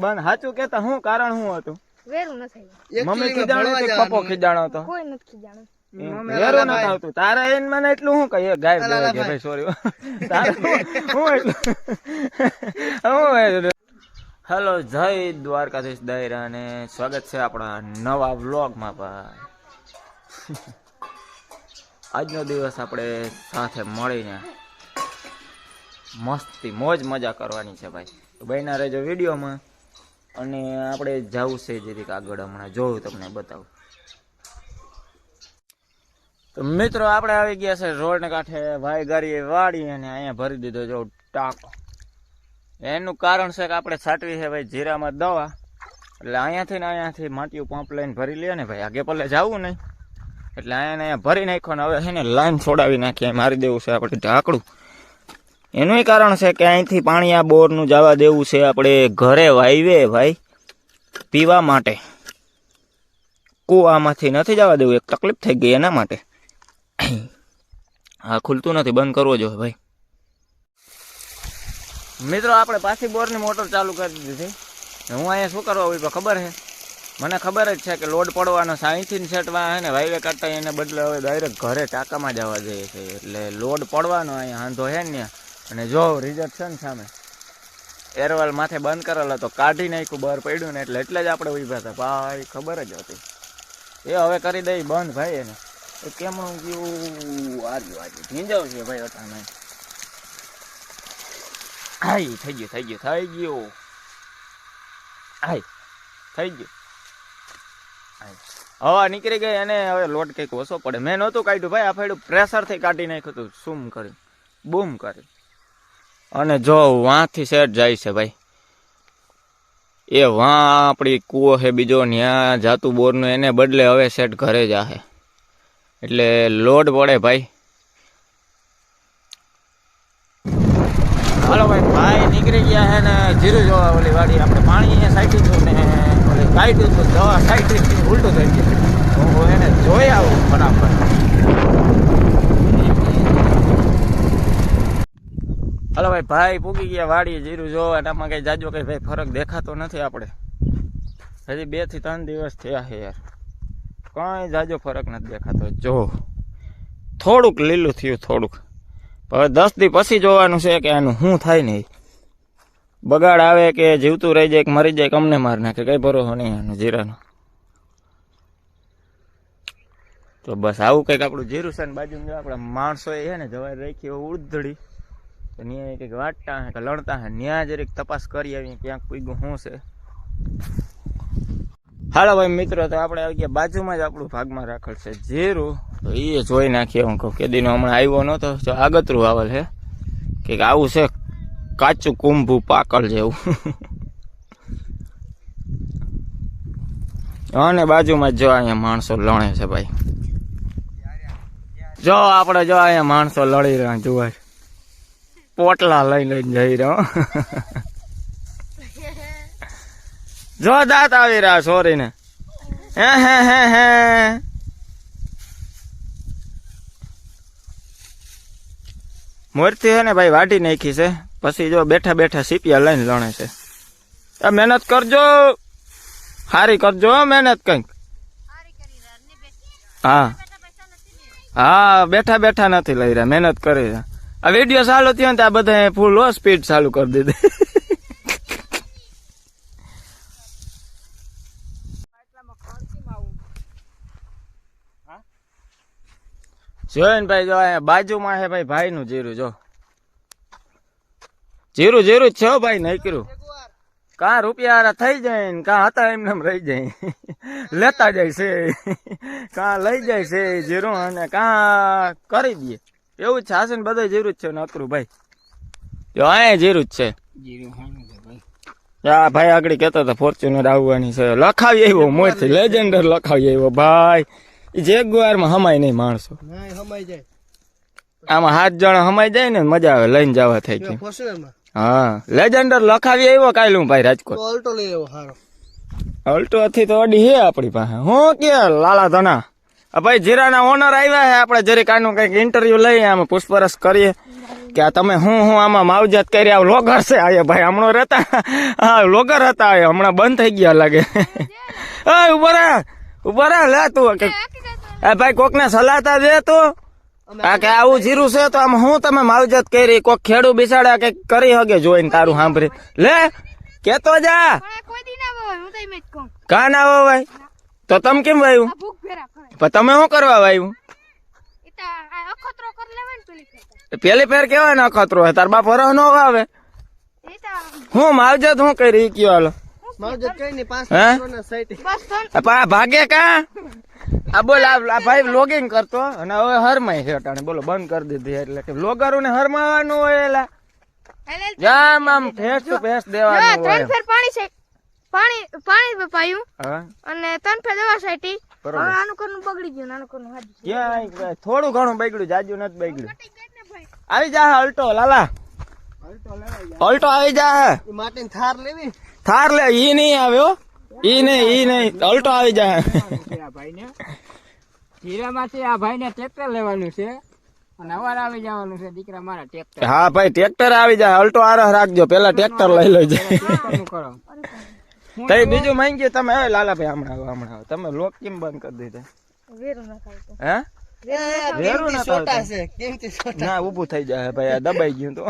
બન સાચું કેતા હું કારણ શું હતું? વેરું નથી. મમ્મી ખીજાણો કે પપ્પો ખીજાણો હતો? કોઈ નથી ખીજાણું. વેરું નથી આવતું. તારા એને મને એટલું શું કહીએ ગાય દેવા કે ભાઈ સોરી. તારા હું એટલું હેલો જય દ્વારકાધીશ દાયરા અને સ્વાગત છે આપણા નવા વ્લોગમાં. ભાઈ આજનો દિવસ આપણે સાથે મળીને મસ્તી મોજ મજા કરવાની છે ભાઈ. તો બહેના રહેજો વિડીયોમાં. અને આપણે જવું છે જેથી આગળ હમણાં જોઉં તમને બતાવું. તો મિત્રો આપણે આવી ગયા છે રોડને કાંઠે ભાઈ ગાડીએ વાળી અને અહીંયા ભરી દીધો જો ટાંકો. એનું કારણ છે કે આપણે છાંટવી છે ભાઈ જીરામાં દવા, એટલે અહીંયાથી માટીયું પંપ લઈને ભરી લે ને ભાઈ. આગે પલ્લે જવું નહીં એટલે અહીંયા ભરી નાખ્યો ને હવે છે ને લાઈન છોડાવી નાખીએ, મારી દેવું છે આપણે ઢાંકડું. એનું કારણ છે કે અહીંથી પાણી આ બોરનું જવા દેવું છે આપણે ઘરે વાવીએ ભાઈ પીવા માટે. કૂવામાંથી નથી જવા દેવું, એક તકલીફ થઈ ગઈ એના માટે. હા ખુલતું નથી, બંધ કરવો જોઈએ ભાઈ. મિત્રો આપણે પાછી બોરની મોટર ચાલુ કરી દીધી. હું અહીંયા શું કરવા હોય ખબર છે? મને ખબર જ છે કે લોડ પડવાનો છે અહીંથી સેટવા હે ને વાયવે કાઢતા એને બદલે હવે ડાયરેક્ટ ઘરે ટાંકામાં જવા જઈએ છે. એટલે લોડ પડવાનો અહીંયા વાંધો છે ને. અને જો રિઝલ્ટ છે ને સામે એરવાલ માથે બંધ કરેલો તો કાઢી નાખ્યું, બહાર પડ્યું ને એટલે જ આપણે ઉભા હતા ભાઈ. ખબર જ હતી એ હવે કરી દઈ બંધ ભાઈ. એને એ કેમનું ગયું આજુ ભીંજાવ છે ભાઈ. અટાણે હાઈ થઈ ગયું હાઈ થઈ ગયું. હવા નીકળી ગઈ અને હવે લોડ કંઈક ઓછો પડે. મેં નહોતું કાઢ્યું ભાઈ, આ ફાડ્યું પ્રેશરથી કાઢી નાખ્યું હતું શું કરી બૂમ કરી. અને જો વાંથી સેટ જાય છે ભાઈ. એ વાં આપણી કૂવો છે બીજો ત્યાં જાતું બોરનું, એને બદલે હવે સેટ ઘરે જાહે એટલે લોડ પડે ભાઈ. હાલો ભાઈ નીકળી ગયા છે ને જીરું જોવા ઓલી વાડી. આપણે પાણી અહીંયા સાઈટી હતું ને ઓલી કાઢ્યું હતું દવા સાઈટી ઉલટું થઈ ગયું. હું એને જોઈ આવું બરાબર. હાલો ભાઈ પૂગી ગયા વાડીએ જીરું જોવા. એનામાં કઈ જાજો કઈ ભાઈ ફરક દેખાતો નથી. આપણે હજી 2 થી 3 દિવસ થયા છે યાર, કઈ જાજો ફરક નથી દેખાતો. જો થોડુંક લીલું થયું થોડુંક. હવે 10 દી પછી જોવાનું છે કે આનું શું થાય નહીં. બગાડ આવે કે જીવતું રહી જાય કે મરી જાય કે અમને માર નાખે, કઈ ભરોસો નહીં આનું જીરાનો. તો બસ આવું કંઈક આપણું જીરું છે ને બાજુમાં જો આપણા માણસો એ છે ને જવાય રાખી ઉડધડી તો ત્યાં કંઈક વાટતા હે કે લડતા હે, ત્યાં જરીક તપાસ કરી આવીએ ક્યાંક પૂગ્યું શું છે. હાલો ભાઈ મિત્રો તો આપણે આવી ગયા બાજુમાં જ આપણું ભાગમાં રાખેલ છે જીરું, તો એ જોઈ નાખીએ. હું કહું કેદીનો હમણાં આવ્યો નહોતો, જો આગતરું આવેલ છે કંઈક આવું છે કાચું કુંભું પાકળ જેવું. અને બાજુમાં જો અહીંયા માણસો લણે છે ભાઈ. જો આપણે જો અહીંયા માણસો લડી રહ્યા જોવા, પોટલા લઈને જઈ રહ્યો. જો દાંત આવી રહ્યા સોરી ને. હે મોરથી છે ને ભાઈ વાઢી નાખી છે. પછી જો બેઠા બેઠા સીપિયા લઈને લણે છે. મહેનત કરજો, સારી કરજો મહેનત કંઈક. હા બેઠા બેઠા નથી લઈ રહ્યા, મહેનત કરી રહ્યા. આ વિડીયો ચાલુ થયો ને ત્યાં બધા ફૂલ લો સ્પીડ ચાલુ કરી દીધી. જોઈ ને ભાઈ જો અહીંયા બાજુમાં છે ભાઈ ભાઈનું જીરું. જો જીરું જ છે ભાઈ, નહીં કર્યું કાં રૂપિયા થઈ જાય ને કાં હતા એમને રહી જાય. લેતા જાય છે કાં લઈ જાય છે જીરું અને કાં કરી દઈએ એવું જ છે. ને બધા જીરું જ છે નકરું ભાઈ. જો અહીંયા જીરું જ છે. હા ભાઈ આગળ કેતો હતો ફોર્ચ્યુનર આવવાની છે, લખાવી આવ્યો મોરથી લેજેન્ડર લખાવી આવ્યો ભાઈ. જેગુઆરમાં હમાય નહીં માણસો, આમાં 7 જણા હમાઈ જાય ને મજા આવે, લઈને જવા થઈ ગયું. હા લેજેન્ડર લખાવી આવ્યો કાલે હું ભાઈ રાજકોટ. અલ્ટો થી તો અડી હે આપણી પાસે. હું કે લાલા ધના ભાઈ જીરાના ઓનર આવ્યા છે, આપણે જરીક આનું કઈક ઇન્ટરવ્યુ લઈએ, આમાં પૂછપરછ કરીએ કે આ તમે હું આમાં માવજત કરી આવ લોગર છે આ ભાઈ હમણાં રહેતા હા લોગર હતા હમણાં બંધ થઈ ગયા લાગે ઉભા રે લે તું કે ભાઈ કોક ને સલાહતા દે તું આ કે આવું જીરું છે તો આમ હું તમે માવજત કરી કોક ખેડૂ બિસાડા કે કરી હગે જોઈને તારું સાંભળી લે કેતો જા કા ના આવો ભાઈ તો તમે કેમ વાયું પણ તમે શું કરવા વાયું પેલી ફેર કેવાય ને અખતરો તાર બાપ હરો નો આવે હું માવજત હું કરી કયો હાલો ભાગે કા આ બોલ આ ભાઈ લોગિંગ કરતો અને હવે હરમાય છે અટાણે બોલો બંધ કરી દીધી એટલે કે બ્લોગરો ને હરમાવાનું હોય એલા જામ આમ ફેસ ટુ ફેસ દેવાનું હોય પાણી પાયું અને 3 ફેર દવા છાંટી હવે આનું કરનું બગડી ગયું નાનું કરનું હાજી ક્યાં થોડું ઘણું બગડ્યું જાજુ નથી બગડ્યું આવી જા અલ્ટો લાલા અલ્ટો આવી જા માટે થાર લેવી થાર લે ઈ નહીં આવ્યો ઈ નહીં અલ્ટો આવી જા હીરામાંથી આ ભાઈ ને ટ્રેક્ટર લેવાનું છે અને અવાર આવી જવાનું છે દીકરા મારા ટ્રેક્ટર હા ભાઈ ટ્રેક્ટર આવી જાય અલ્ટો આરહ રાખજો પેલા ટ્રેક્ટર લઈ લેજો કરો તઈ બીજું માંગીએ તમે હવે લાલાભાઈ હમણાં તમે લોક કેમ બંધ કરી દીધા હે વેરું ના થાય ના ઉભું થઈ જાય ભાઈ આ દબાઈ ગયું તો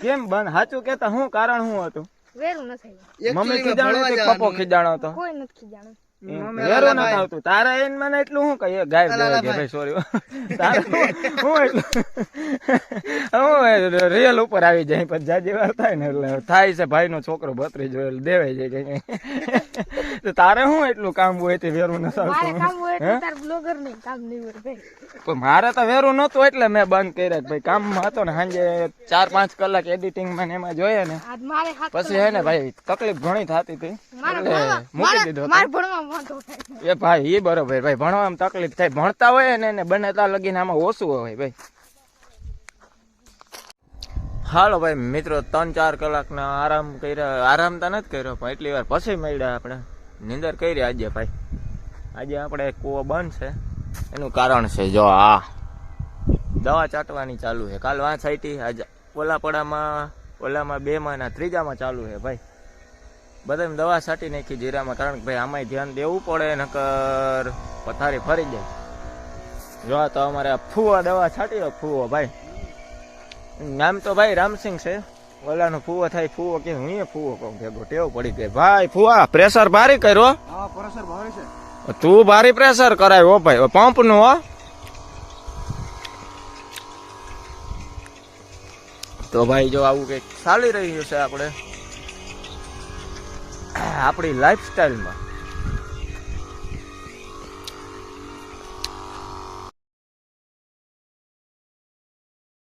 કેમ બંધ સાચું કેતા શું કારણ શું હતું મમ્મી ખીજાણો કે પપ્પો ખીજાણો હતો કોઈ નથી ખીજાણો વેરું ના આવતું તારે એને મને એટલું શું કહીએ ગાય ભાઈ સોરી તારે હું એટલું હું રિયલ ઉપર આવી જાય પછી જાજી વાર થાય ને એટલે થાય છે ભાઈ નો છોકરો ભત્રી જોયેલ દેવાય જાય કઈ તારે શું એટલું કામ હોય તે વેરું ના આવતું પણ મારે તો વેરું નતું એટલે મેં બંધ કર્યા ભાઈ કામમાં હતો ને સાંજે 4-5 કલાક એડિટિંગ માં એમાં જોઈએ ને પછી હે ને ભાઈ તકલીફ ઘણી થતી હતી એટલે મૂકી દીધો એ ભાઈ એ બરોબર ભાઈ ભણવામાં તકલીફ થાય ભણતા હોય ને એને બને ત્યાં લગીને આમાં ઓછું હોય ભાઈ હાલો ભાઈ મિત્રો 3-4 કલાકના આરામ કર્યા આરામ તો નથી કર્યો પણ એટલી વાર પછી મળ્યા આપણે નીંદર કરી આજે ભાઈ આજે આપણે એક કૂવો બંધ છે એનું કારણ છે જો આ દવા ચાટવાની ચાલુ છે કાલ વાં છાંટી આજે ઓલામાં 2 માં 3જામાં ચાલુ છે ભાઈ બધાને દવા છાંટી નાખી જીરામાં કારણ કે ભાઈ આમાંય ધ્યાન દેવું પડે નકર પથારી ફરી જાય જો તો અમારે ફૂવા દવા છાંટી ફૂવો ભાઈ નામ તો ભાઈ રામસિંગ છે ઓલાનો ફૂવો થાય ફૂવો કે હું ફૂવો કહું ભેગો ટેવ પડી ગઈ ભાઈ ફૂવા પ્રેશર ભારી કર્યો તું ભારી પ્રેશર કરાય ભાઈ પંપ નું હો તો ભાઈ જો આવું કઈક ચાલી રહ્યું છે આપણે આપણી લાઈફસ્ટાઈલમાં